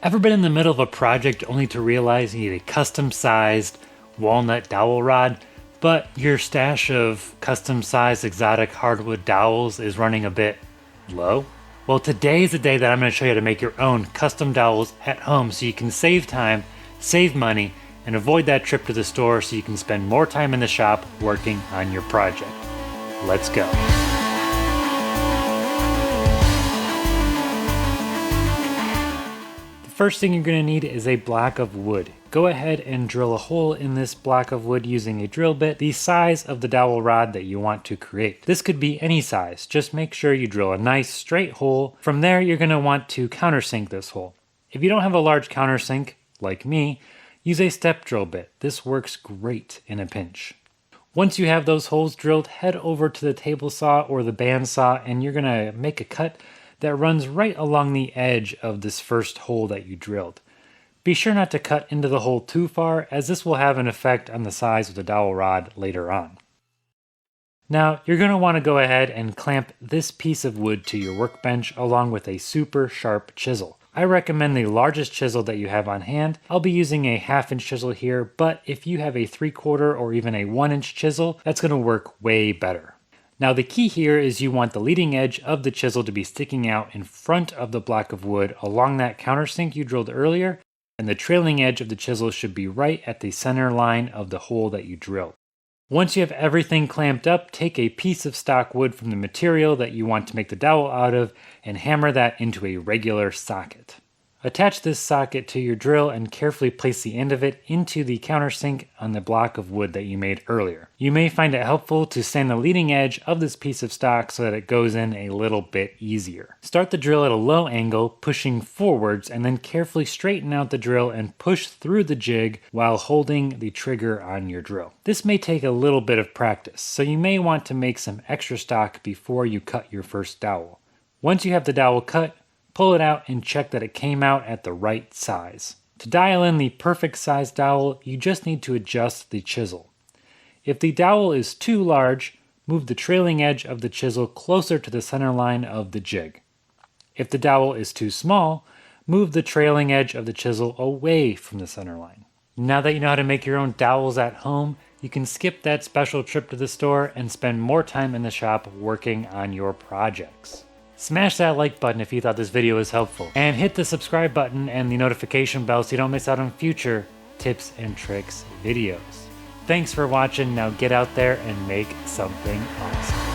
Ever been in the middle of a project only to realize you need a custom-sized walnut dowel rod, but your stash of custom-sized exotic hardwood dowels is running a bit low? Well, today is the day that I'm going to show you how to make your own custom dowels at home so you can save time, save money, and avoid that trip to the store so you can spend more time in the shop working on your project. Let's go. First thing you're going to need is a block of wood. Go ahead and drill a hole in this block of wood using a drill bit the size of the dowel rod that you want to create. This could be any size, just make sure you drill a nice straight hole. From there you're going to want to countersink this hole. If you don't have a large countersink, like me, use a step drill bit. This works great in a pinch. Once you have those holes drilled, head over to the table saw or the bandsaw and you're going to make a cut that runs right along the edge of this first hole that you drilled. Be sure not to cut into the hole too far, as this will have an effect on the size of the dowel rod later on. Now, you're going to want to go ahead and clamp this piece of wood to your workbench along with a super sharp chisel. I recommend the largest chisel that you have on hand. I'll be using a 1/2 inch chisel here, but if you have a 3/4 or even a 1 inch chisel, that's going to work way better. Now the key here is you want the leading edge of the chisel to be sticking out in front of the block of wood along that countersink you drilled earlier, and the trailing edge of the chisel should be right at the center line of the hole that you drilled. Once you have everything clamped up, take a piece of stock wood from the material that you want to make the dowel out of and hammer that into a regular socket. Attach this socket to your drill and carefully place the end of it into the countersink on the block of wood that you made earlier. You may find it helpful to sand the leading edge of this piece of stock so that it goes in a little bit easier. Start the drill at a low angle, pushing forwards, and then carefully straighten out the drill and push through the jig while holding the trigger on your drill. This may take a little bit of practice, so you may want to make some extra stock before you cut your first dowel. Once you have the dowel cut, pull it out and check that it came out at the right size. To dial in the perfect size dowel, you just need to adjust the chisel. If the dowel is too large, move the trailing edge of the chisel closer to the center line of the jig. If the dowel is too small, move the trailing edge of the chisel away from the center line. Now that you know how to make your own dowels at home, you can skip that special trip to the store and spend more time in the shop working on your projects. Smash that like button if you thought this video was helpful, and hit the subscribe button and the notification bell so you don't miss out on future tips and tricks videos. Thanks for watching. Now get out there and make something awesome.